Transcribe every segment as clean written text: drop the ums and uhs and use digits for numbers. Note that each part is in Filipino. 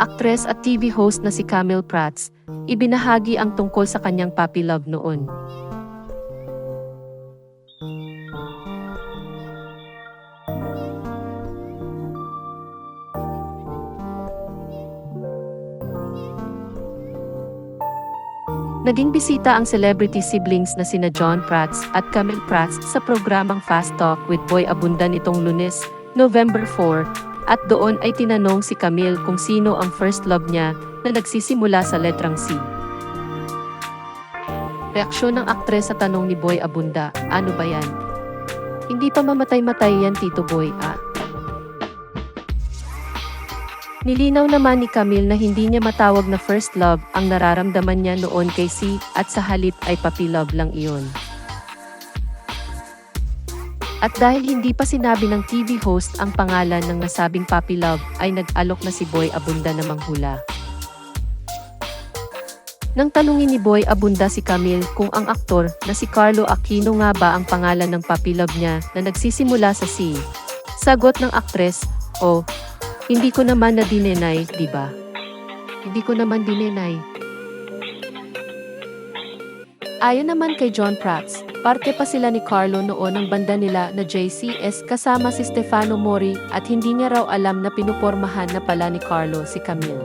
Aktres at TV host na si Camille Prats, ibinahagi ang tungkol sa kanyang puppy love noon. Naging bisita ang celebrity siblings na sina John Prats at Camille Prats sa programang Fast Talk with Boy Abunda nitong Lunes, November 4, at doon ay tinanong si Camille kung sino ang first love niya na nagsisimula sa letrang C. Reaksyon ng aktres sa tanong ni Boy Abunda, ano ba yan? Hindi pa mamatay-matay yan, Tito Boy, ah. Nilinaw naman ni Camille na hindi niya matawag na first love ang nararamdaman niya noon kay C at sa halip ay puppy love lang iyon. At dahil hindi pa sinabi ng TV host ang pangalan ng nasabing puppy love ay nag-alok na si Boy Abunda na manghula. Nang tanungin ni Boy Abunda si Camille kung ang aktor na si Carlo Aquino nga ba ang pangalan ng puppy love niya na nagsisimula sa C. Sagot ng aktres, "Oh, hindi ko naman na dinenay, di ba? Hindi ko naman dinenay." Ayon naman kay John Prats, parte pa sila ni Carlo noon ang banda nila na JCS kasama si Stefano Mori at hindi niya raw alam na pinupormahan na pala ni Carlo si Camille.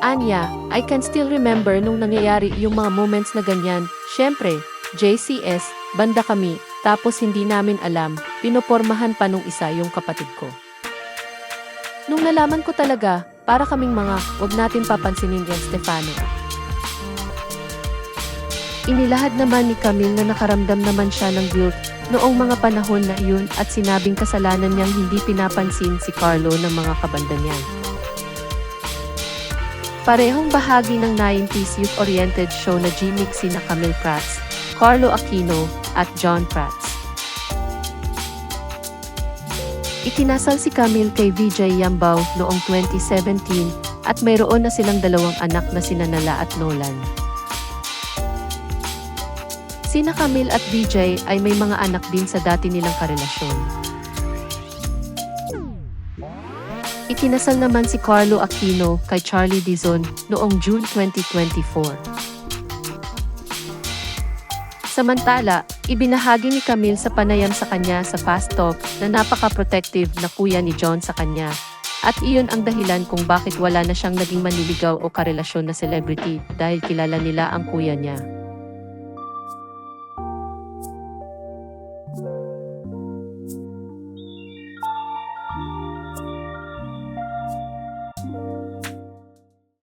Anya, I can still remember nung nangyayari yung mga moments na ganyan. Syempre, JCS, banda kami, tapos hindi namin alam, pinopormahan pa nung isa yung kapatid ko. Nung nalaman ko talaga, para kaming mga, wag natin papansinin yan, Stefano. Inilahad naman ni Camille na nakaramdam naman siya ng guilt noong mga panahon na iyon at sinabing kasalanan niyang hindi pinapansin si Carlo ng mga kabanda niya. Parehong bahagi ng 90s youth-oriented show na G-Mix sina Camille Prats, Carlo Aquino, at John Prats. Ikinasal si Camille kay VJ Yambao noong 2017 at mayroon na silang dalawang anak na sina Nala at Nolan. Sina Camille at VJ ay may mga anak din sa dati nilang karelasyon. Ikinasal naman si Carlo Aquino kay Charlie Dizon noong June 2024. Samantala, ibinahagi ni Camille sa panayam sa kanya sa Fast Talk na napaka-protective na kuya ni John sa kanya at iyon ang dahilan kung bakit wala na siyang naging manliligaw o karelasyon na celebrity dahil kilala nila ang kuya niya.